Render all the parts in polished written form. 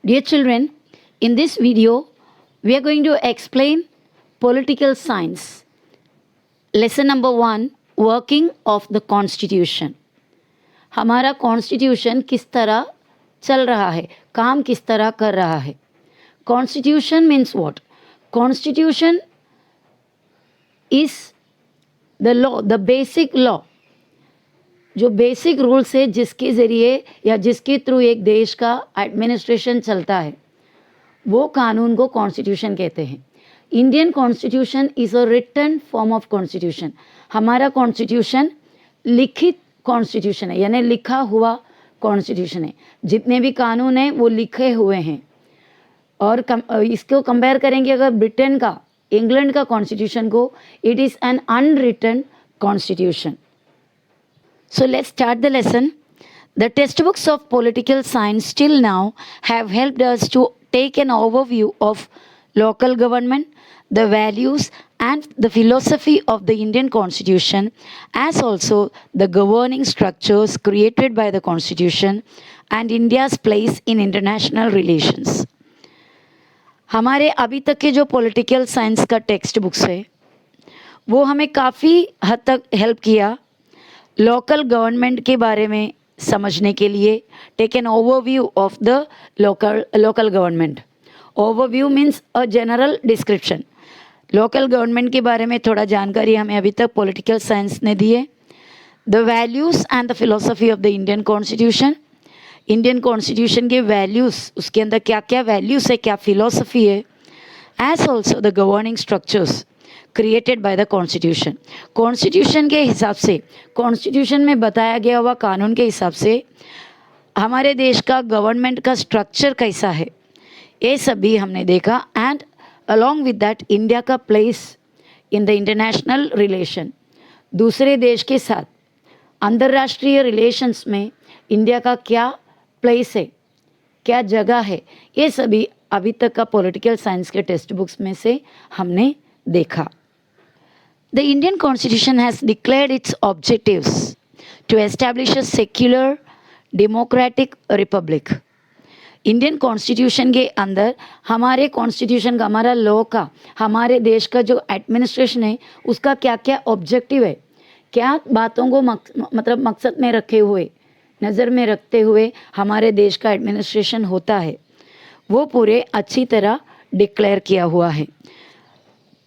Dear children, in this video, we are going to explain political science. Lesson number 1, working of the constitution. हमारा constitution किस तरह चल रहा है, काम किस तरह कर रहा है. Constitution means what? Constitution is the law, the basic law, जो बेसिक रूल्स है जिसके ज़रिए या जिसके थ्रू एक देश का एडमिनिस्ट्रेशन चलता है, वो कानून को कॉन्स्टिट्यूशन कहते हैं. Indian constitution is a written form of constitution. हमारा कॉन्स्टिट्यूशन लिखित कॉन्स्टिट्यूशन है, यानी लिखा हुआ कॉन्स्टिट्यूशन है. जितने भी कानून हैं वो लिखे हुए हैं. और इसको कंपेयर करेंगे अगर ब्रिटेन का, इंग्लैंड का कॉन्स्टिट्यूशन को, it is an unwritten constitution. So let's start the lesson. The textbooks of political science till now have helped us to take an overview of local government, the values and the philosophy of the Indian Constitution, as also the governing structures created by the Constitution and India's place in international relations. हमारे अभी तक के जो political science का text books है वो हमें काफ़ी हद तक हेल्प किया लोकल गवर्नमेंट के बारे में समझने के लिए. Take an overview of the local government. Overview means a general description. Local government के बारे में थोड़ा जानकारी हमें अभी तक पॉलिटिकल साइंस ने दी है. The values and the philosophy of the Indian constitution. Indian constitution के वैल्यूज़, उसके अंदर क्या क्या वैल्यूज़ है, क्या फिलोसफी है. As also the governing structures created by the constitution. Constitution के हिसाब से, कॉन्स्टिट्यूशन में बताया गया हुआ कानून के हिसाब से हमारे देश का गवर्नमेंट का स्ट्रक्चर कैसा है, ये सभी हमने देखा. And along with that India का place in the international relation. दूसरे देश के साथ अंतर्राष्ट्रीय रिलेशंस में इंडिया का क्या प्लेस है, क्या जगह है, ये सभी अभी तक का पॉलिटिकल साइंस के टेक्स्ट बुक्स में से हमने देखा. The Indian Constitution has declared its objectives to establish a secular, democratic republic. Indian constitution के अंदर हमारे कॉन्स्टिट्यूशन का, हमारा लॉ का, हमारे देश का जो एडमिनिस्ट्रेशन है उसका क्या क्या ऑब्जेक्टिव है, क्या बातों को मतलब मकसद में रखे हुए, नज़र में रखते हुए हमारे देश का एडमिनिस्ट्रेशन होता है, वो पूरे अच्छी तरह डिक्लेयर किया हुआ है.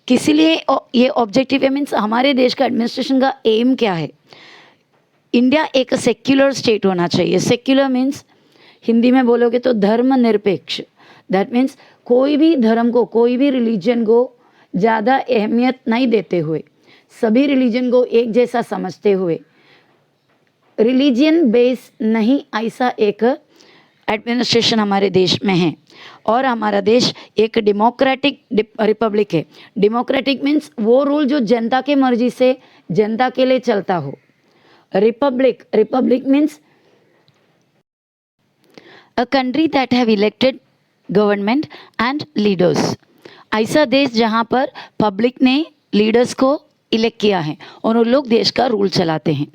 किसी लिए ये ऑब्जेक्टिव है, मीन्स हमारे देश का एडमिनिस्ट्रेशन का एम क्या है. इंडिया एक सेक्युलर स्टेट होना चाहिए. सेक्युलर मीन्स हिंदी में बोलोगे तो धर्मनिरपेक्ष. दैट मीन्स कोई भी धर्म को, कोई भी रिलीजन को ज़्यादा अहमियत नहीं देते हुए, सभी रिलीजन को एक जैसा समझते हुए, रिलीजन बेस नहीं, ऐसा एक एडमिनिस्ट्रेशन हमारे देश में है. और हमारा देश एक डेमोक्रेटिक रिपब्लिक है. डेमोक्रेटिक मीन्स वो रूल जो जनता के मर्जी से जनता के लिए चलता हो. Republic, Republic means a country that have elected government and leaders. ऐसा देश जहाँ पर पब्लिक ने लीडर्स को इलेक्ट किया है और वो लोग देश का रूल चलाते हैं,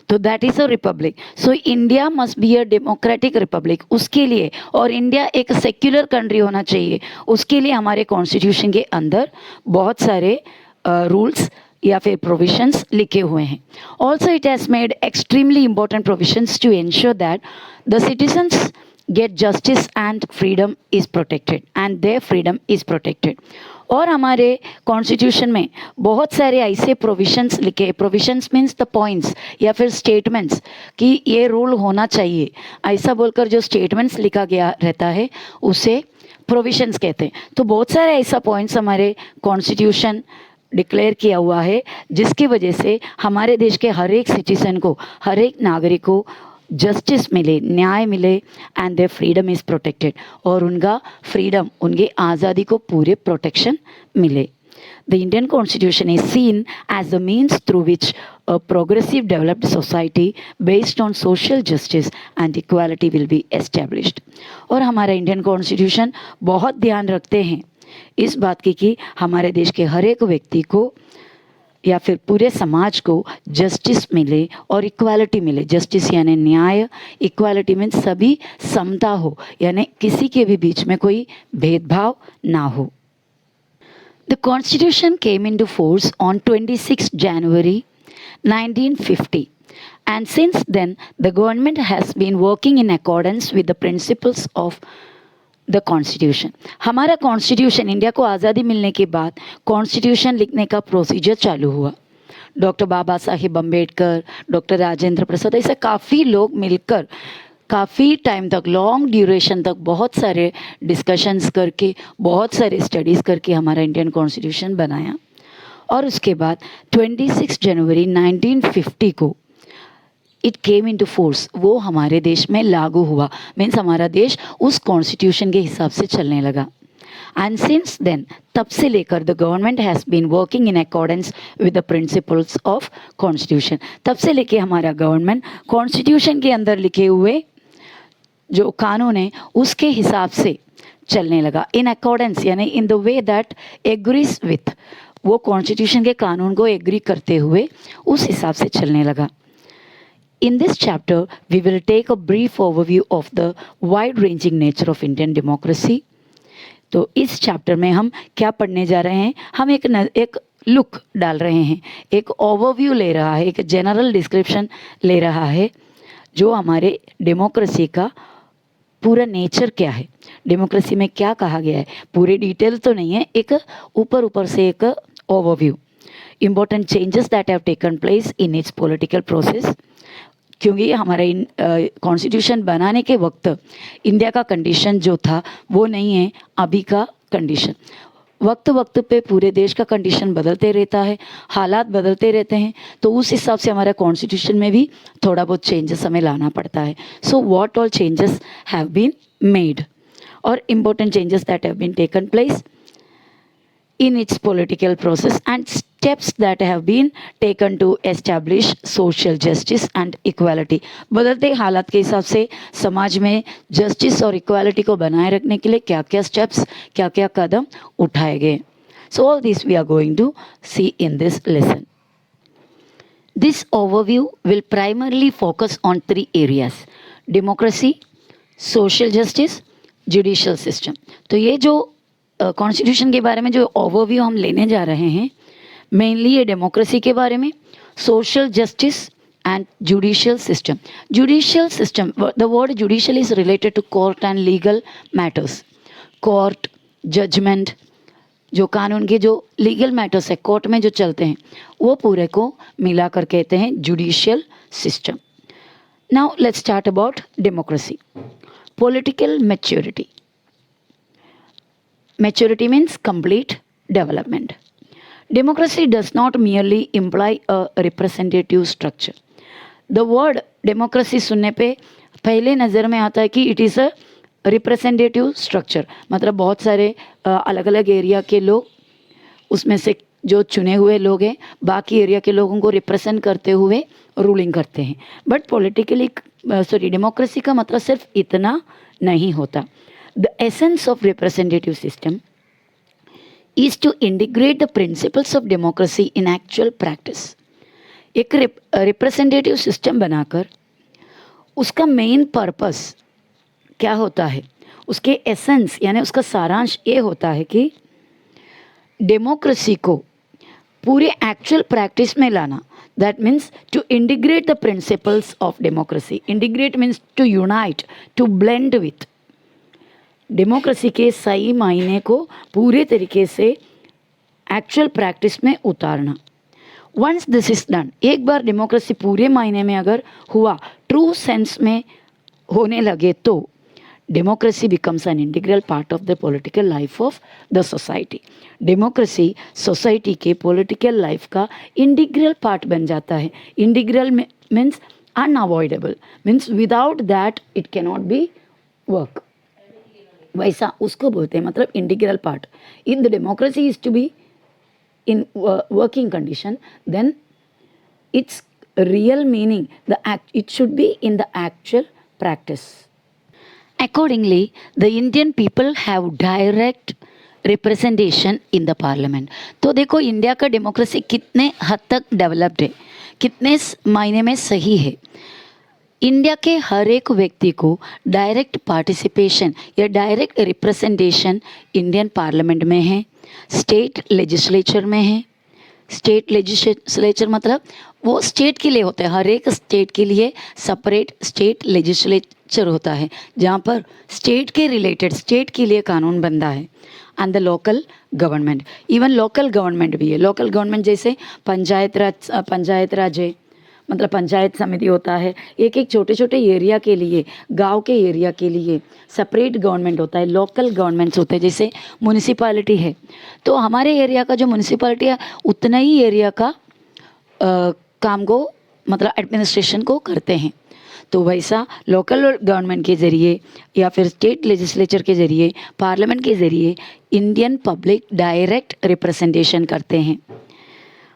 तो that is a republic. So India must be a democratic Republic. उसके लिए, और इंडिया एक सेक्युलर कंट्री होना चाहिए, उसके लिए हमारे कॉन्स्टिट्यूशन के अंदर बहुत सारे रूल्स या फिर प्रोविजंस लिखे हुए हैं. Also it has made extremely important provisions to ensure that the citizens get justice and freedom is protected and their freedom is protected. और हमारे कॉन्स्टिट्यूशन में बहुत सारे ऐसे प्रोविजंस लिखे, प्रोविजंस मीन्स द पॉइंट्स या फिर स्टेटमेंट्स कि ये रूल होना चाहिए, ऐसा बोलकर जो स्टेटमेंट्स लिखा गया रहता है उसे प्रोविजंस कहते हैं. तो बहुत सारे ऐसा पॉइंट्स हमारे कॉन्स्टिट्यूशन डिक्लेयर किया हुआ है जिसकी वजह से हमारे देश के हर एक सिटीजन को, हर एक नागरिक को जस्टिस मिले, न्याय मिले and their freedom is protected. और उनका फ्रीडम, उनकी आज़ादी को पूरे प्रोटेक्शन मिले. The Indian constitution is seen as the means through which a progressive developed society based on social justice and equality will be established. और हमारा इंडियन कॉन्स्टिट्यूशन बहुत ध्यान रखते हैं इस बात की कि हमारे देश के हर एक व्यक्ति को या फिर पूरे समाज को जस्टिस मिले और इक्वालिटी मिले। जस्टिस यानी न्याय, इक्वालिटी मीन्स सभी समता हो, यानी किसी के भी बीच में कोई भेदभाव ना हो। The Constitution came into force on 26 January 1950, and since then the government has been working in accordance with the principles of the constitution. हमारा कॉन्स्टिट्यूशन, इंडिया को आज़ादी मिलने के बाद कॉन्स्टिट्यूशन लिखने का प्रोसीजर चालू हुआ। डॉक्टर बाबा साहिब अम्बेडकर, डॉक्टर राजेंद्र प्रसाद, ऐसे काफ़ी लोग मिलकर काफ़ी टाइम तक, लॉन्ग ड्यूरेशन तक बहुत सारे डिस्कशंस करके, बहुत सारे स्टडीज़ करके हमारा इंडियन कॉन्स्टिट्यूशन बनाया। और उसके बाद 26 जनवरी 1950 को it came into force, वो हमारे देश में लागू हुआ। मीन्स हमारा देश उस कॉन्स्टिट्यूशन के हिसाब से चलने लगा। एंड सिंस देन, तब से लेकर the government has been working in accordance with the principles of constitution. तब से लेके हमारा गवर्नमेंट कॉन्स्टिट्यूशन के अंदर लिखे हुए जो कानून है उसके हिसाब से चलने लगा। इन अकॉर्डेंस यानी in the way that agrees with, वो कॉन्स्टिट्यूशन के कानून को एग्री करते हुए उस हिसाब से चलने लगा। In this chapter, we will take a brief overview of the wide-ranging nature of Indian democracy. तो इस चैप्टर में हम क्या पढ़ने जा रहे हैं? हम एक लुक डाल रहे हैं, एक ओवरव्यू ले रहा है, एक जनरल डिस्क्रिप्शन ले रहा है जो हमारे डेमोक्रेसी का पूरा नेचर क्या है, डेमोक्रेसी में क्या कहा गया है। पूरे डिटेल तो नहीं है, एक ऊपर से एक overview. Important changes that have taken place in its political process, क्योंकि हमारे कॉन्स्टिट्यूशन बनाने के वक्त इंडिया का कंडीशन जो था वो नहीं है अभी का कंडीशन। वक्त पे पूरे देश का कंडीशन बदलते रहता है, हालात बदलते रहते हैं, तो उस हिसाब से हमारा कॉन्स्टिट्यूशन में भी थोड़ा बहुत चेंजेस हमें लाना पड़ता है। So what all changes have been made और important changes that have been taken place in its political process and steps that have been taken to establish social justice and equality। बदलते हालात के हिसाब से समाज में जस्टिस और equality को बनाए रखने के लिए क्या क्या स्टेप्स, क्या क्या कदम उठाए गए। So all this we are going to see in this lesson. This overview will primarily focus on three areas: democracy, social justice, judicial system। तो ये जो कॉन्स्टिट्यूशन के बारे में जो ओवरव्यू हम लेने जा रहे हैं, मेनली ये डेमोक्रेसी के बारे में, social justice and judicial system. Judicial system, the word judicial is related to court and legal matters. Court, judgement, जो कानून के जो लीगल मैटर्स है कोर्ट में जो चलते हैं, वो पूरे को मिलाकर कहते हैं judicial system. Now let's start about democracy. Political maturity. Maturity means complete development. Democracy does not merely imply a representative structure. The word democracy सुनने पे पहले नज़र में आता है कि it is a representative structure, मतलब बहुत सारे अलग अलग एरिया के लोग, उसमें से जो चुने हुए लोग हैं बाकी एरिया के लोगों को रिप्रेजेंट करते हुए रूलिंग करते हैं। बट डेमोक्रेसी का मतलब सिर्फ इतना नहीं होता। The essence of representative system is to integrate the principles of democracy in actual practice। एक रिप्रेजेंटेटिव सिस्टम बनाकर उसका मेन पर्पस क्या होता है, उसके एसेंस यानी उसका सारांश ये होता है कि डेमोक्रेसी को पूरे एक्चुअल प्रैक्टिस में लाना। That means to integrate the principles of democracy. Integrate means to unite, to blend with. Democracy के सही मायने को पूरे तरीके से एक्चुअल प्रैक्टिस में उतारना। वंस दिस इज डन, एक बार डेमोक्रेसी पूरे मायने में अगर हुआ, ट्रू सेंस में होने लगे, तो democracy becomes an integral part of the political life of the society. Democracy society के पॉलिटिकल लाइफ का इंटीग्रल पार्ट बन जाता है। Integral means unavoidable, means without that it can not be work, वैसा उसको बोलते हैं, मतलब integral part. In the democracy is to be in working condition, then its real meaning it should be in the actual practice. Accordingly, the Indian people have direct, representation in the parliament. तो देखो India का democracy कितने हद तक developed है, कितने मायने में सही है। इंडिया के हर एक व्यक्ति को डायरेक्ट पार्टिसिपेशन या डायरेक्ट रिप्रेजेंटेशन इंडियन पार्लियामेंट में है, स्टेट लेजिस्लेचर में है। स्टेट लेजिस्लेचर मतलब वो स्टेट के लिए होता है, हर एक स्टेट के लिए सेपरेट स्टेट लेजिस्लेचर होता है जहाँ पर स्टेट के रिलेटेड स्टेट के लिए कानून बनता है। And the local government, even local government भी है। लोकल गवर्नमेंट जैसे पंचायत राज है, मतलब पंचायत समिति होता है। एक एक छोटे छोटे एरिया के लिए, गांव के एरिया के लिए सेपरेट गवर्नमेंट होता है, लोकल गवर्नमेंट्स होते हैं। जैसे म्यूनिसिपैलिटी है तो हमारे एरिया का जो म्यूनिसिपैलिटी है उतना ही एरिया का काम को मतलब एडमिनिस्ट्रेशन को करते हैं। तो वैसा लोकल गवर्नमेंट के ज़रिए या फिर स्टेट लेजिस्लेचर के ज़रिए, पार्लियामेंट के ज़रिए इंडियन पब्लिक डायरेक्ट रिप्रेजेंटेशन करते हैं।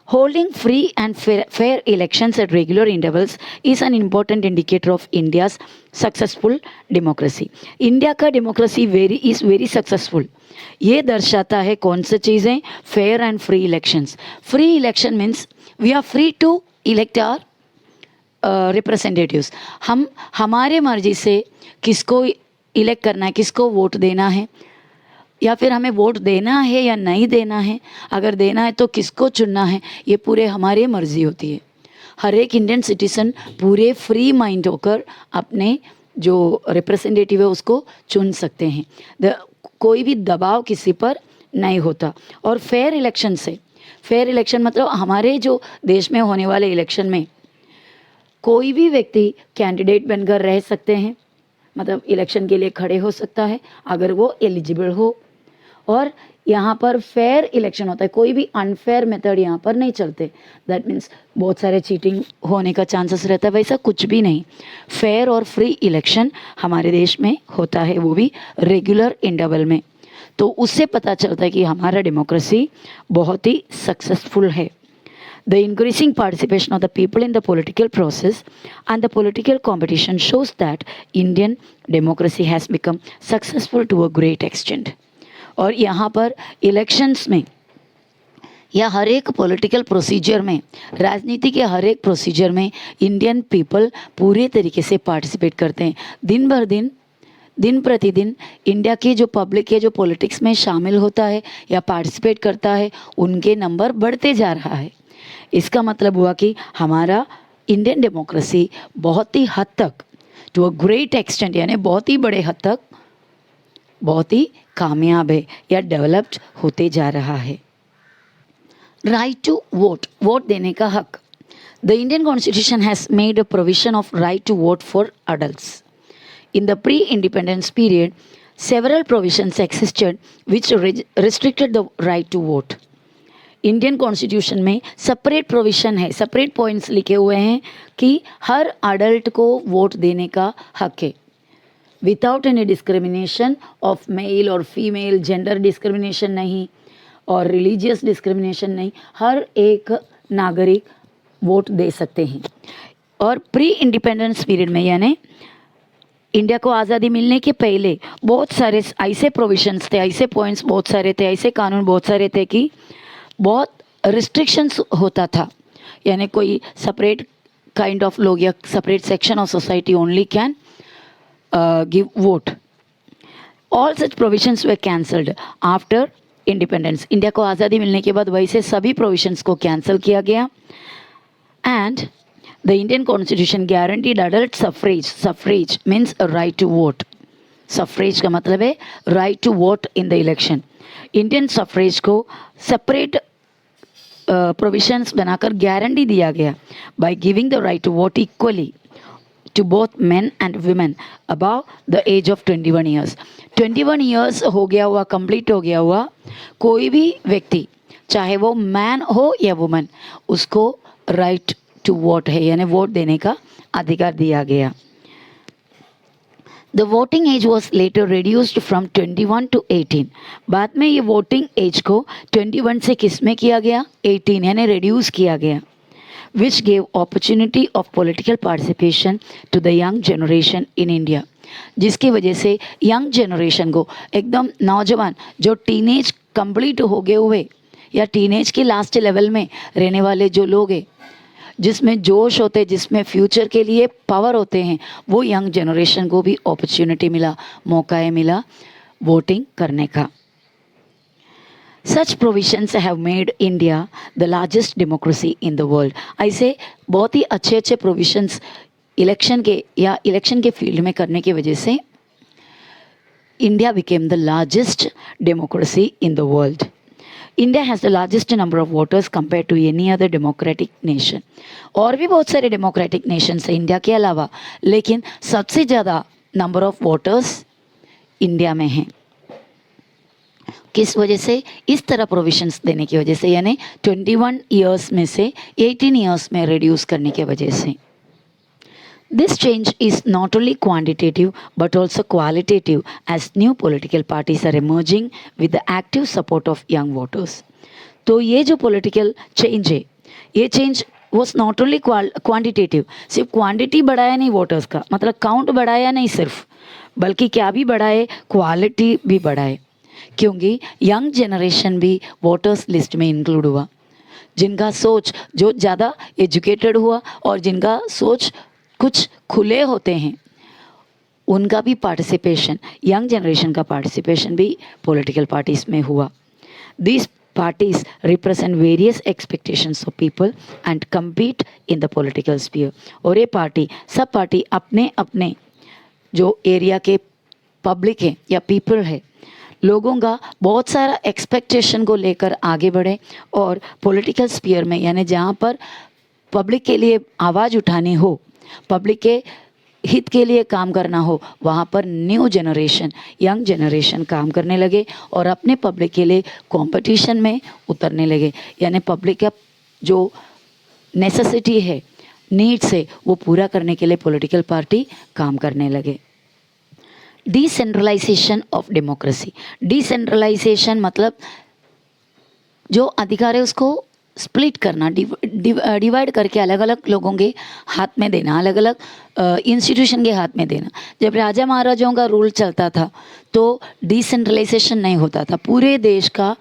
Holding free and fair elections at regular intervals is an important indicator of India's successful democracy. India का डेमोक्रेसी is very successful. ये दर्शाता है कौन सी चीज़ें, fair and free elections. Free election means we are free to elect our representatives. हम हमारे मर्जी से किसको इलेक्ट करना है, किसको वोट देना है, या फिर हमें वोट देना है या नहीं देना है, अगर देना है तो किसको चुनना है, ये पूरे हमारी मर्जी होती है। हर एक इंडियन सिटीजन पूरे फ्री माइंड होकर अपने जो रिप्रेजेंटेटिव है उसको चुन सकते हैं। कोई भी दबाव किसी पर नहीं होता। और फेयर इलेक्शन से, फेयर इलेक्शन मतलब हमारे जो देश में होने वाले इलेक्शन में कोई भी व्यक्ति कैंडिडेट बनकर रह सकते हैं, मतलब इलेक्शन के लिए खड़े हो सकता है अगर वो एलिजिबल हो। और यहाँ पर फेयर इलेक्शन होता है, कोई भी अनफेयर मेथड यहाँ पर नहीं चलते। दैट मीन्स बहुत सारे चीटिंग होने का चांसेस रहता है, वैसा कुछ भी नहीं। फेयर और फ्री इलेक्शन हमारे देश में होता है, वो भी रेगुलर इंटरवल में। तो उससे पता चलता है कि हमारा डेमोक्रेसी बहुत ही सक्सेसफुल है। The increasing participation of the people in the political process and the political competition shows that Indian democracy has become successful to a great extent. और यहाँ पर इलेक्शंस में या हर एक पॉलिटिकल प्रोसीजर में, राजनीति के हर एक प्रोसीजर में इंडियन पीपल पूरे तरीके से पार्टिसिपेट करते हैं। दिन प्रतिदिन इंडिया की जो पब्लिक है जो पॉलिटिक्स में शामिल होता है या पार्टिसिपेट करता है उनके नंबर बढ़ते जा रहा है। इसका मतलब हुआ कि हमारा इंडियन डेमोक्रेसी बहुत ही हद तक, टू अ ग्रेट एक्सटेंट, यानी बहुत ही बड़े हद तक बहुत ही कामयाब है या डेवलप्ड होते जा रहा है। राइट टू वोट, वोट देने का हक। The Indian constitution has made a provision of right to vote for adults. In the pre-independence period, several provisions existed which restricted the right to vote. Indian constitution में separate provision है, separate points लिखे हुए हैं कि हर adult को vote देने का हक है, without any discrimination of male और फीमेल, जेंडर डिस्क्रिमिनेशन नहीं और रिलीजियस डिस्क्रिमिनेशन नहीं, हर एक नागरिक वोट दे सकते हैं। और प्री इंडिपेंडेंस पीरियड में यानी इंडिया को आज़ादी मिलने के पहले बहुत सारे ऐसे प्रोविजंस थे, ऐसे पॉइंट्स बहुत सारे थे, ऐसे कानून बहुत सारे थे कि बहुत रिस्ट्रिक्शंस होता था। यानी कोई सेपरेट काइंड ऑफ लोग या separate section of society only can give vote. All such provisions way cancelled after independence. India को आज़ादी मिलने के बाद वैसे सभी प्रोविजंस को कैंसिल किया गया। And The Indian Constitution guaranteed adult suffrage. Suffrage means a right to vote. Suffrage का मतलब है right to vote in the election. Indian suffrage को separate provisions बनाकर guarantee दिया गया by giving the right to vote equally to both men and women above the age of 21 years. 21 years हो गया हुआ, complete हो गया हुआ कोई भी व्यक्ति, चाहे वो मैन हो या वुमन, उसको राइट टू वोट है, यानी वोट देने का अधिकार दिया गया। The voting age was later reduced from 21 to 18। बाद में ये वोटिंग एज को 21 से किस में किया गया, 18 यानी रिड्यूस किया गया। Which gave opportunity of political participation to the young generation in India. जिसकी वजह से यंग जनरेशन को, एकदम नौजवान जो टीनेज कंप्लीट हो गए हुए या टीनेज के लास्ट लेवल में रहने वाले जो लोग हैं, जिसमें जोश होते, जिसमें फ्यूचर के लिए पावर होते हैं, वो यंग जनरेशन को भी अपॉर्चुनिटी मिला, मौका मिला वोटिंग करने का. Such provisions have made India the largest democracy in the world. ऐसे बहुत ही अच्छे अच्छे प्रोविजंस इलेक्शन के या इलेक्शन के फील्ड में करने की वजह से India became the largest democracy in the world. India has the largest number of voters compared to any other democratic nation. और भी बहुत सारे democratic nations हैं इंडिया के अलावा, लेकिन सबसे ज़्यादा नंबर ऑफ वोटर्स इंडिया में हैं. किस वजह से? इस तरह प्रोविजंस देने की वजह से, यानी 21 ईयर्स में से 18 ईयर्स में रिड्यूस करने की वजह से. This change is not only quantitative but also qualitative as new political parties are emerging with the active support of young voters. तो ये जो political change है, ये change was not only quantitative, सिर्फ क्वांटिटी बढ़ाया नहीं वोटर्स का, मतलब काउंट बढ़ाया नहीं सिर्फ, बल्कि क्या भी बढ़ाए, क्वालिटी भी बढ़ाए, क्योंकि यंग जनरेशन भी वोटर्स लिस्ट में इंक्लूड हुआ. जिनका सोच जो ज़्यादा एजुकेटेड हुआ और जिनका सोच कुछ खुले होते हैं, उनका भी पार्टिसिपेशन, यंग जनरेशन का पार्टिसिपेशन भी पॉलिटिकल पार्टीज में हुआ. These parties represent various expectations of people and compete in the political sphere. और ये पार्टी, सब पार्टी अपने अपने जो एरिया के पब्लिक है या पीपल है, लोगों का बहुत सारा एक्सपेक्टेशन को लेकर आगे बढ़े और पॉलिटिकल स्फीयर में, यानी जहाँ पर पब्लिक के लिए आवाज़ उठानी हो, पब्लिक के हित के लिए काम करना हो, वहाँ पर न्यू जनरेशन, यंग जनरेशन काम करने लगे और अपने पब्लिक के लिए कंपटीशन में उतरने लगे. यानी पब्लिक का जो नेसेसिटी है, नीड्स है, वो पूरा करने के लिए पॉलिटिकल पार्टी काम करने लगे. Decentralisation of democracy. डिसेंट्रलाइजेशन मतलब जो अधिकार है उसको स्प्लिट करना, डिवाइड करके अलग अलग लोगों के हाथ में देना, अलग अलग इंस्टीट्यूशन के हाथ में देना. जब राजा महाराजाओं का रूल चलता था तो डिसेंट्रलाइजेशन नहीं होता था, पूरे देश का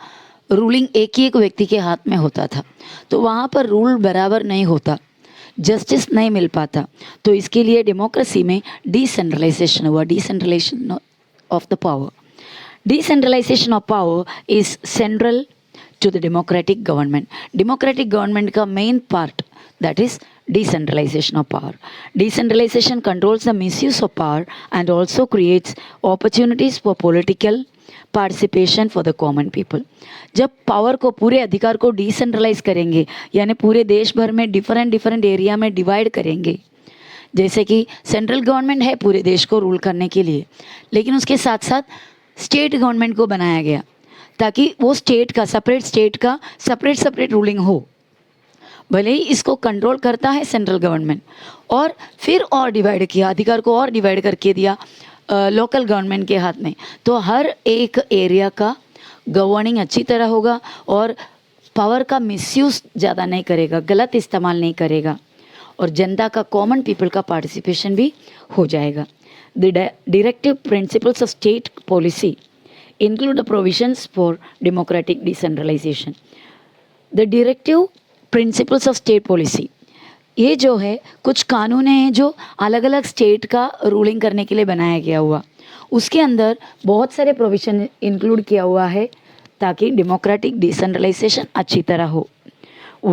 रूलिंग एक ही एक व्यक्ति के हाथ में होता था, तो वहाँ पर रूल बराबर नहीं होता, जस्टिस नहीं मिल पाता. तो इसके लिए डेमोक्रेसी में डिसेंट्रलाइजेशन हुआ, decentralisation of the power. Decentralisation of power is central to the democratic government. Democratic government का main part, that is decentralization of power. Decentralization controls the misuse of power and also creates opportunities for political participation for the common people. जब power को, पूरे अधिकार को decentralise करेंगे, यानी पूरे देश भर में डिफरेंट एरिया में डिवाइड करेंगे, जैसे कि सेंट्रल गवर्नमेंट है पूरे देश को रूल करने के लिए, लेकिन उसके साथ साथ स्टेट गवर्नमेंट को बनाया गया ताकि वो स्टेट का सेपरेट रूलिंग हो. भले ही इसको कंट्रोल करता है सेंट्रल गवर्नमेंट, और फिर और डिवाइड किया, अधिकार को और डिवाइड करके दिया लोकल गवर्नमेंट के हाथ में. तो हर एक एरिया का गवर्निंग अच्छी तरह होगा और पावर का मिसयूज़ ज़्यादा नहीं करेगा, गलत इस्तेमाल नहीं करेगा, और जनता का, कॉमन पीपल का पार्टिसिपेशन भी हो जाएगा. The directive principles of state policy include the provisions for democratic decentralization. The directive principles of state policy, ये जो है कुछ कानून हैं जो अलग अलग स्टेट का रूलिंग करने के लिए बनाया गया हुआ, उसके अंदर बहुत सारे प्रोविजन इंक्लूड किया हुआ है ताकि डेमोक्रेटिक डिसेंट्रलाइजेशन अच्छी तरह हो.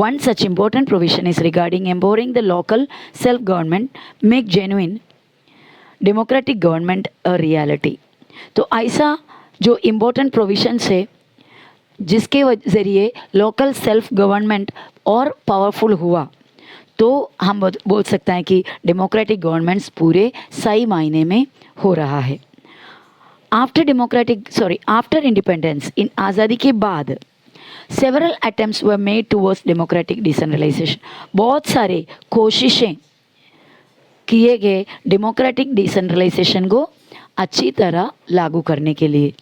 One such important provision is regarding empowering the local self-government, make genuine democratic government a reality. तो ऐसा जो इम्पोर्टेंट प्रोविजंस है जिसके ज़रिए लोकल सेल्फ गवर्नमेंट और पावरफुल हुआ, तो हम बोल सकते हैं कि डेमोक्रेटिक गवर्नमेंट्स पूरे सही मायने में हो रहा है. आफ्टर इंडिपेंडेंस, इन आज़ादी के बाद several attempts were made towards democratic decentralisation. बहुत सारे कोशिशें किए गए डेमोक्रेटिक डिसेंट्रलाइजेशन को अच्छी तरह लागू करने के लिए.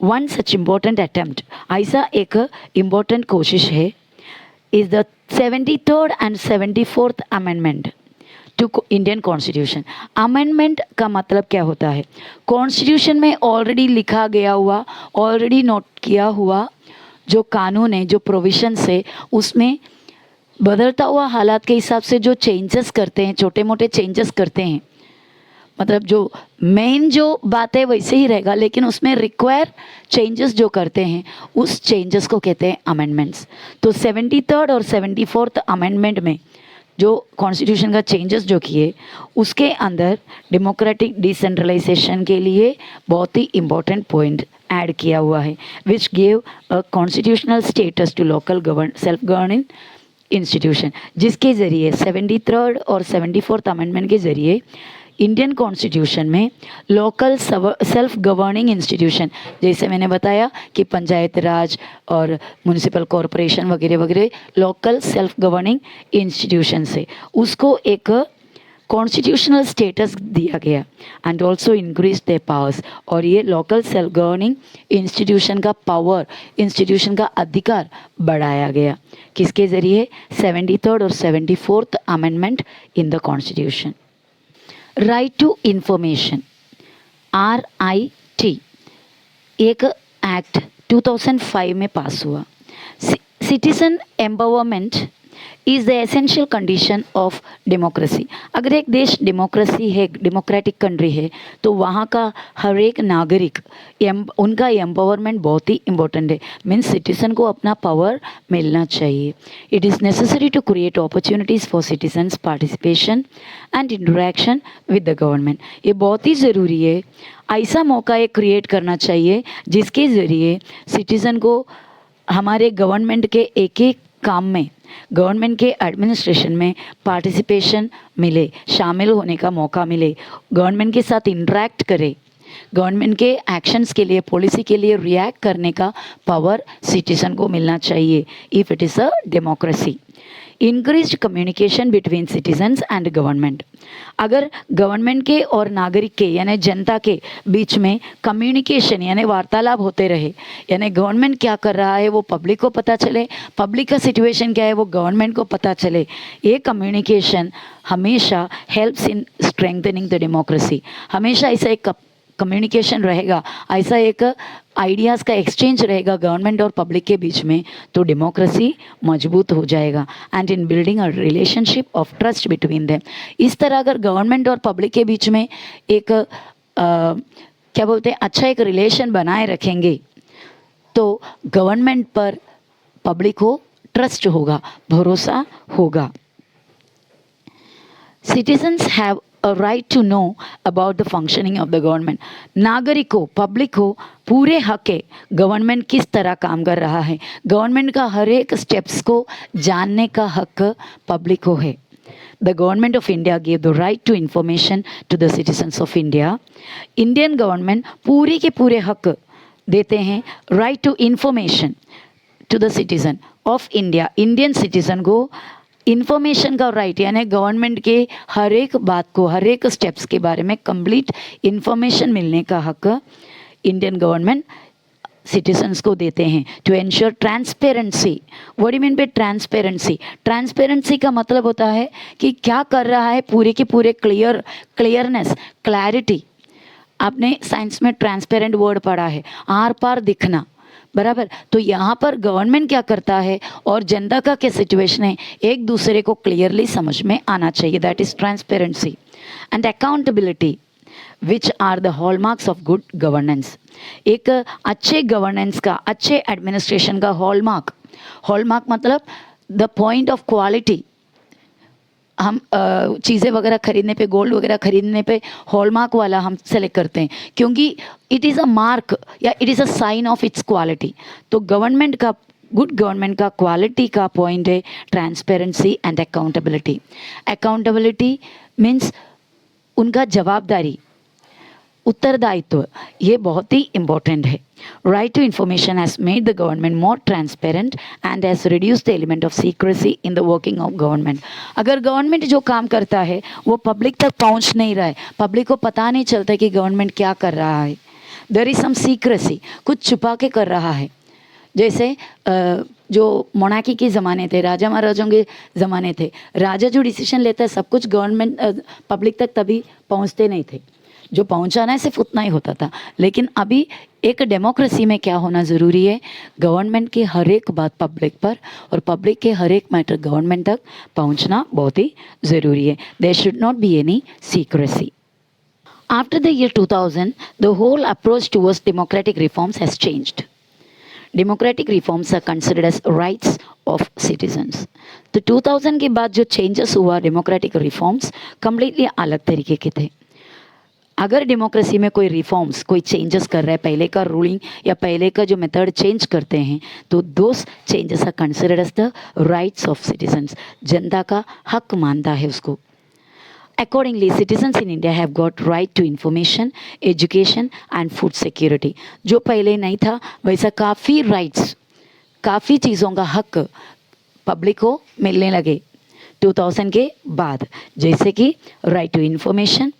वन सच इम्पोर्टेंट अटेम्प्ट, ऐसा एक इम्पोर्टेंट कोशिश है, is the 73rd and 74th amendment to Indian constitution. Amendment का मतलब क्या होता है? कॉन्स्टिट्यूशन में ऑलरेडी लिखा गया हुआ, ऑलरेडी नोट किया हुआ जो कानून है, जो प्रोविजंस है, उसमें बदलता हुआ हालात के हिसाब से जो चेंजेस करते हैं, छोटे मोटे चेंजेस करते हैं, मतलब जो मेन जो बात है वैसे ही रहेगा, लेकिन उसमें रिक्वायर चेंजेस जो करते हैं उस चेंजेस को कहते हैं अमेंडमेंट्स। तो 73rd और 74th अमेंडमेंट में जो कॉन्स्टिट्यूशन का चेंजेस जो किए, उसके अंदर डेमोक्रेटिक डिसेंट्रलाइजेशन के लिए बहुत ही इम्पोर्टेंट पॉइंट ऐड किया हुआ है, which give a constitutional status to local self governing institution, जिसके ज़रिए 73rd और 74th अमेंडमेंट के ज़रिए इंडियन कॉन्स्टिट्यूशन में लोकल सेल्फ गवर्निंग इंस्टीट्यूशन, जैसे मैंने बताया कि पंचायत राज और म्यूनिसिपल कॉरपोरेशन वगैरह वगैरह लोकल सेल्फ गवर्निंग इंस्टीट्यूशन से उसको एक कॉन्स्टिट्यूशनल स्टेटस दिया गया and also increase the powers. और ये लोकल सेल्फ गवर्निंग इंस्टीट्यूशन का पावर, इंस्टीट्यूशन का अधिकार बढ़ाया गया, किसके ज़रिए? 73rd और 74th amendment in the constitution. Right to information, RIT, एक एक्ट 2005 में पास हुआ। Citizen empowerment is the essential condition of democracy. अगर एक देश डेमोक्रेसी है, डेमोक्रेटिक कंट्री है, तो वहाँ का हर एक नागरिक उनका एम्पावरमेंट बहुत ही इम्पोर्टेंट है। मीन्स सिटीजन को अपना पावर मिलना चाहिए। It is necessary to create opportunities for citizens participation and interaction with the government. ये बहुत ही ज़रूरी है, ऐसा मौका ये क्रिएट करना चाहिए जिसके ज़रिए सिटीज़न को हमारे गवर्नमेंट के एक एक काम में, गवर्नमेंट के एडमिनिस्ट्रेशन में पार्टिसिपेशन मिले, शामिल होने का मौका मिले, गवर्नमेंट के साथ इंटरेक्ट करे, गवर्नमेंट के एक्शंस के लिए, पॉलिसी के लिए रिएक्ट करने का पावर सिटीजन को मिलना चाहिए if it is a democracy. Increased communication between citizens and government. अगर गवर्नमेंट के और नागरिक के यानी जनता के बीच में कम्युनिकेशन यानी वार्तालाप होते रहे, यानी गवर्नमेंट क्या कर रहा है वो पब्लिक को पता चले, पब्लिक का सिचुएशन क्या है वो गवर्नमेंट को पता चले, ये कम्युनिकेशन हमेशा helps in strengthening the democracy. हमेशा ऐसा एक कम्युनिकेशन रहेगा, ऐसा एक आइडियाज़ का एक्सचेंज रहेगा गवर्नमेंट और पब्लिक के बीच में, तो डेमोक्रेसी मजबूत हो जाएगा। And in building a relationship of trust between them. इस तरह अगर गवर्नमेंट और पब्लिक के बीच में एक क्या बोलते हैं, अच्छा एक रिलेशन बनाए रखेंगे, तो गवर्नमेंट पर पब्लिक को ट्रस्ट होगा, भरोसा होगा। Citizens have a right to know about the functioning of the government। नागरिक को, पब्लिक को पूरे हक है गवर्नमेंट किस तरह काम कर रहा है, गवर्नमेंट का हर एक स्टेप्स को जानने का हक पब्लिक को है। The government of India gave the right to information to the citizens of India। Indian government पूरे के पूरे हक देते हैं, right to information to the citizen of India. Indian citizen को इन्फॉर्मेशन का राइट, यानी गवर्नमेंट के हर एक बात को, हर एक स्टेप्स के बारे में कंप्लीट इन्फॉर्मेशन मिलने का हक इंडियन गवर्नमेंट सिटीजन्स को देते हैं। To ensure transparency. What do you mean by transparency? Transparency का मतलब होता है कि क्या कर रहा है, पूरे के पूरे क्लियरनेस, क्लैरिटी। आपने साइंस में ट्रांसपेरेंट वर्ड पढ़ा है, आर पार दिखना, बराबर। तो यहाँ पर गवर्नमेंट क्या करता है और जनता का क्या सिचुएशन है, एक दूसरे को क्लियरली समझ में आना चाहिए, that is transparency. And accountability which are the hallmarks of good governance. एक अच्छे गवर्नेंस का, अच्छे एडमिनिस्ट्रेशन का हॉलमार्क, हॉलमार्क मतलब द पॉइंट ऑफ क्वालिटी। हम चीज़ें वगैरह खरीदने पे, गोल्ड वगैरह खरीदने पे हॉलमार्क वाला हम सेलेक्ट करते हैं, क्योंकि इट इज़ अ मार्क या it is a sign of its quality. तो गवर्नमेंट का, गुड गवर्नमेंट का क्वालिटी का पॉइंट है transparency and accountability. Accountability means उनका जवाबदारी, उत्तरदायित्व, ये बहुत ही इम्पोर्टेंट है। Right to information has made the government more transparent and has reduce the element of secrecy in the working of government. अगर गवर्नमेंट जो काम करता है वो पब्लिक तक पहुंच नहीं रहा है, पब्लिक को पता नहीं चलता कि गवर्नमेंट क्या कर रहा है, देयर इज सम सीक्रेसी, कुछ छुपा के कर रहा है। जैसे जो मोनार्की के ज़माने थे, राजा महाराजाओं के ज़माने थे, राजा जो डिसीजन लेता है सब कुछ गवर्नमेंट पब्लिक तक तभी पहुंचते नहीं थे, जो पहुंचाना है सिर्फ उतना ही होता था। लेकिन अभी एक डेमोक्रेसी में क्या होना ज़रूरी है, गवर्नमेंट की हर एक बात पब्लिक पर और पब्लिक के हर एक मैटर गवर्नमेंट तक पहुंचना बहुत ही ज़रूरी है। There should not be any secrecy. After the year 2000, the whole approach towards democratic reforms has changed. Democratic reforms are considered as rights of citizens. तो 2000 के बाद जो चेंजेस हुआ डेमोक्रेटिक रिफॉर्म्स कंप्लीटली अलग तरीके के थे। अगर डेमोक्रेसी में कोई रिफॉर्म्स, कोई चेंजेस कर रहा है, पहले का रूलिंग या पहले का जो मेथड चेंज करते हैं, तो those changes are considered as the rights of citizens. जनता का हक मानता है उसको। Accordingly, citizens in India have got right to information, education and food security. जो पहले नहीं था वैसा काफ़ी राइट्स, काफ़ी चीज़ों का हक पब्लिक को मिलने लगे 2000 के बाद। जैसे कि राइट टू इन्फॉर्मेशन,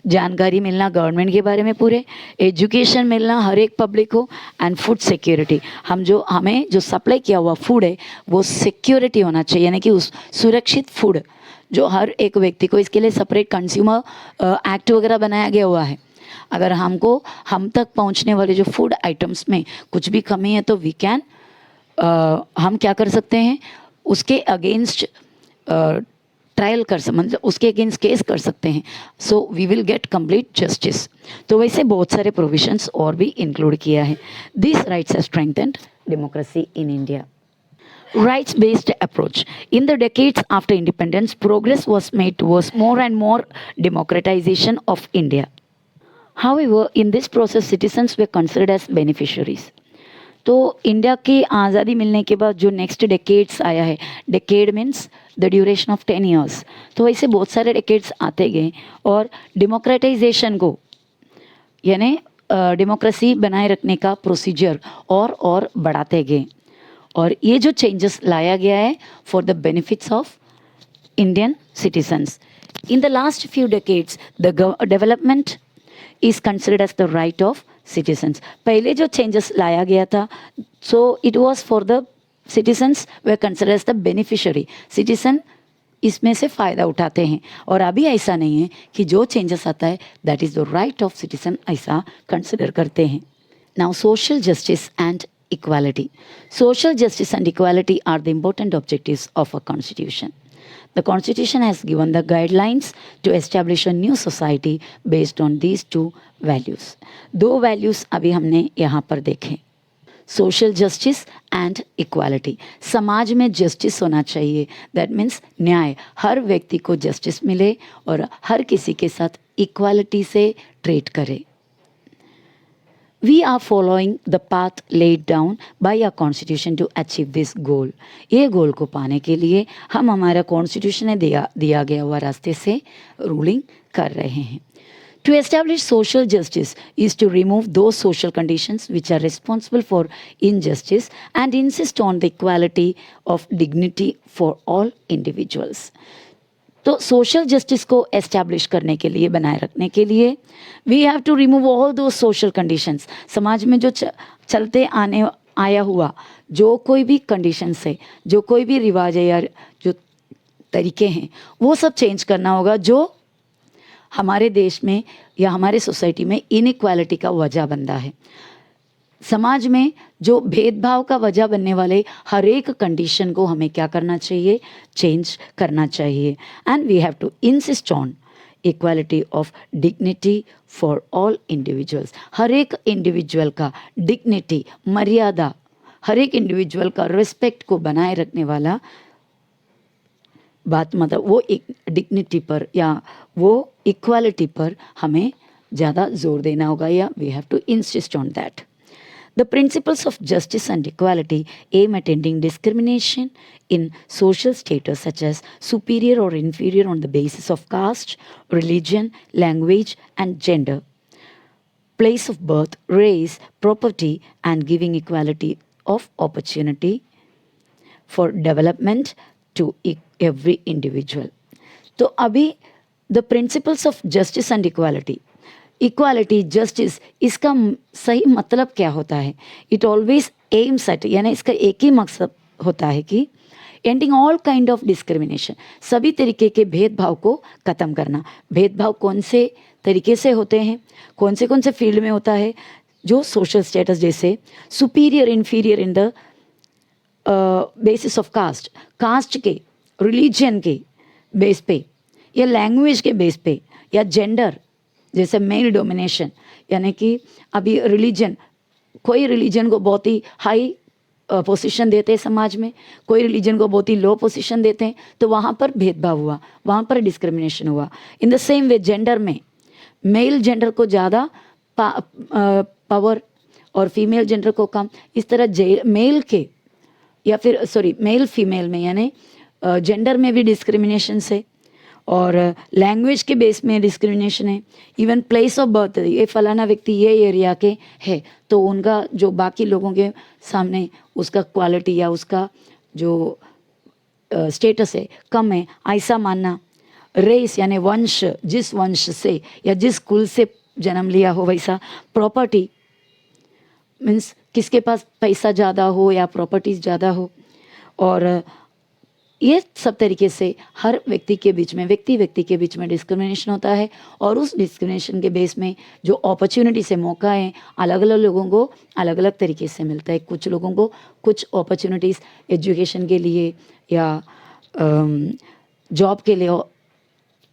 जानकारी मिलना गवर्नमेंट के बारे में पूरे, एजुकेशन मिलना हर एक पब्लिक को, एंड फूड सिक्योरिटी, हमें जो सप्लाई किया हुआ फूड है वो सिक्योरिटी होना चाहिए, यानी कि उस सुरक्षित फूड जो हर एक व्यक्ति को, इसके लिए सेपरेट कंज्यूमर एक्ट वगैरह बनाया गया हुआ है। अगर हम तक पहुंचने वाले जो फूड आइटम्स में कुछ भी कमी है तो हम क्या कर सकते हैं, उसके अगेंस्ट ट्रायल मतलब उसके अगेंस्ट केस कर सकते हैं। So we will get complete justice. तो वैसे बहुत सारे प्रोविजंस और भी इंक्लूड किया है। This rights have strengthened democracy in India. Rights-based approach. In the decades after independence, progress was made towards more and more democratization of India. However, in this process, citizens were considered as beneficiaries. तो India की आज़ादी मिलने के बाद जो next decades आया है, decade means the duration of 10 years, तो ऐसे बहुत सारे डेकेड्स आते गए और डेमोक्रेटाइजेशन को, यानी डेमोक्रेसी बनाए रखने का प्रोसीजर और बढ़ाते गए। और ये जो चेंजेस लाया गया है for the benefits of Indian citizens. In the last few decades the development is considered as the right of citizens. पहले जो चेंजेस लाया गया था, so it was for the citizens they considered as the beneficiary. Citizen इसमें से फ़ायदा उठाते हैं। और अभी ऐसा नहीं है कि जो चेंजेस आता है that is the right of citizen, ऐसा कंसिडर करते हैं। Now social justice and equality. Social justice and equality are the important objectives of a constitution. The constitution has given the guidelines to establish a new society based on these two values. दो values अभी हमने यहाँ पर देखे, social justice and equality. समाज में justice होना चाहिए, दैट मीन्स न्याय, हर व्यक्ति को जस्टिस मिले और हर किसी के साथ इक्वालिटी से ट्रीट करे। We are following the path laid down by our constitution to achieve this goal. ये गोल को पाने के लिए हम हमारा कॉन्स्टिट्यूशन ने दिया गया हुआ रास्ते से रूलिंग कर रहे हैं। To establish social justice is to remove those social conditions which are responsible for injustice and insist on the equality of dignity for all individuals. तो सोशल जस्टिस को एस्टैब्लिश करने के लिए, बनाए रखने के लिए, we have to remove all those social conditions. समाज में जो चलते आया हुआ जो कोई भी कंडीशंस है, जो कोई भी रिवाज है या जो तरीके हैं, वो सब चेंज करना होगा जो हमारे देश में या हमारे सोसाइटी में इनइक्वालिटी का वजह बनता है। समाज में जो भेदभाव का वजह बनने वाले हर एक कंडीशन को हमें क्या करना चाहिए, चेंज करना चाहिए। And we have to insist on equality of dignity for all individuals. हर एक इंडिविजुअल का डिग्निटी, मर्यादा, हर एक इंडिविजुअल का रिस्पेक्ट को बनाए रखने वाला बात, मतलब वो एक डिग्निटी पर या वो इक्वालिटी पर हमें ज़्यादा जोर देना होगा, या we have to insist on that. The principles of justice and equality aim at ending discrimination in social status such as superior or inferior on the basis of caste, religion, language and gender, place of birth, race, property and giving equality of opportunity for development to every individual. तो अभी the principles of justice and equality, equality, justice, इसका सही मतलब क्या होता है? It always aims at, यानी इसका एक ही मकसद होता है कि ending all kind of discrimination, सभी तरीके के भेदभाव को ख़त्म करना। भेदभाव कौन से तरीके से होते हैं, कौन से फील्ड में होता है? जो सोशल स्टेटस, जैसे superior inferior in the basis of caste, caste के, रिलीजन के बेस पे, या लैंग्वेज के बेस पे, या जेंडर, जैसे मेल डोमिनेशन, यानी कि अभी रिलीजन, कोई रिलीजन को बहुत ही हाई पोजीशन देते हैं समाज में, कोई रिलीजन को बहुत ही लो पोजीशन देते हैं, तो वहाँ पर भेदभाव हुआ, वहाँ पर डिस्क्रिमिनेशन हुआ। In the same way gender में मेल जेंडर को ज़्यादा पावर और फीमेल जेंडर को कम, इस तरह मेल के या फिर मेल फीमेल में, यानी जेंडर में भी डिस्क्रिमिनेशन है, और लैंग्वेज के बेस में डिस्क्रिमिनेशन है। इवन प्लेस ऑफ बर्थ, ये फलाना व्यक्ति ये एरिया के है, तो उनका जो बाकी लोगों के सामने उसका क्वालिटी या उसका जो स्टेटस है कम है, ऐसा मानना। रेस यानी वंश, जिस वंश से या जिस कुल से जन्म लिया हो वैसा। प्रॉपर्टी मीन्स किसके पास पैसा ज़्यादा हो या प्रॉपर्टीज़ ज़्यादा हो। और ये सब तरीके से हर व्यक्ति के बीच में, व्यक्ति के बीच में डिस्क्रिमिनेशन होता है, और उस डिस्क्रिमिनेशन के बेस में जो अपॉर्चुनिटी से मौका है अलग अलग लोगों को अलग अलग तरीके से मिलता है। कुछ लोगों को कुछ अपॉर्चुनिटीज़ एजुकेशन के लिए या जॉब के लिए,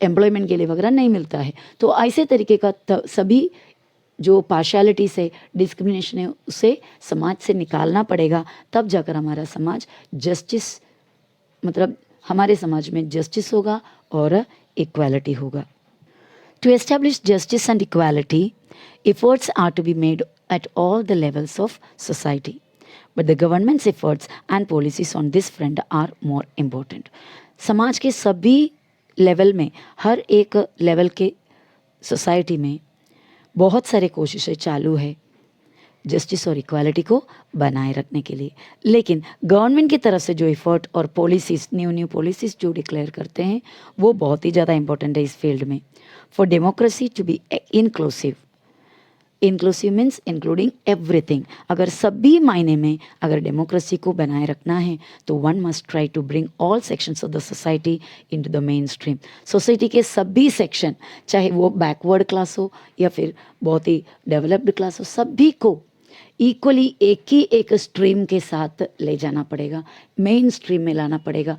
एम्प्लॉयमेंट के लिए वगैरह नहीं मिलता है। तो ऐसे तरीके का सभी जो पार्शियलिटी से डिस्क्रिमिनेशन है उसे समाज से निकालना पड़ेगा, तब जाकर हमारा समाज जस्टिस, मतलब हमारे समाज में जस्टिस होगा और इक्वालिटी होगा। To establish justice and equality, efforts are to be made at all the levels of society, but the government's efforts and policies on this front are more important. समाज के सभी लेवल में, हर एक level के society में बहुत सारे कोशिशें चालू है जस्टिस और इक्वालिटी को बनाए रखने के लिए, लेकिन गवर्नमेंट की तरफ से जो एफर्ट और पॉलिसीज़, न्यू पॉलिसीज़ जो डिक्लेयर करते हैं वो बहुत ही ज़्यादा इंपॉर्टेंट है इस फील्ड में। For democracy to be inclusive, inclusive means including everything. अगर सभी मायने में अगर डेमोक्रेसी को बनाए रखना है तो one must try to bring all sections of the society into the mainstream. Society के सभी सेक्शन, चाहे वो बैकवर्ड क्लास हो या फिर बहुत ही डेवलप्ड क्लास हो, सभी को इक्वली एक स्ट्रीम के साथ ले जाना पड़ेगा, मेन स्ट्रीम में लाना पड़ेगा।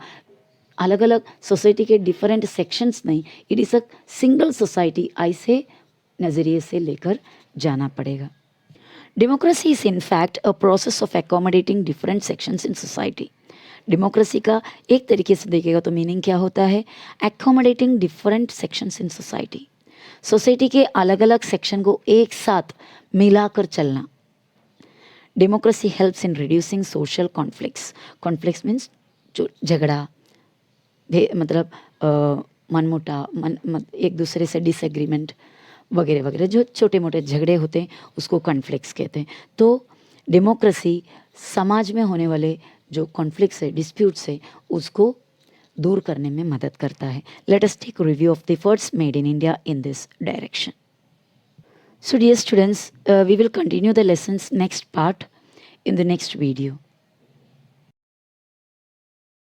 अलग अलग सोसाइटी के डिफरेंट सेक्शंस नहीं, it is a single society, ऐसे नज़रिए से लेकर जाना पड़ेगा। Democracy is in fact a process of accommodating different sections in society. Democracy का एक तरीके से देखेगा तो मीनिंग क्या होता है? Accommodating different sections in society, society के अलग अलग सेक्शन को एक साथ मिलाकर चलना। Democracy helps in reducing social conflicts. Conflicts means जो झगड़ा, मतलब मनमुटाव, एक दूसरे से डिसएग्रीमेंट वगैरह वगैरह, जो छोटे मोटे झगड़े होते हैं उसको कॉन्फ्लिक्ट्स कहते हैं। तो डेमोक्रेसी समाज में होने वाले जो कॉन्फ्लिक्ट्स है, डिस्प्यूट्स है, उसको दूर करने में मदद करता है। Let us take review of the efforts made in India in this direction. So dear students, we will continue the lessons next part in the next video.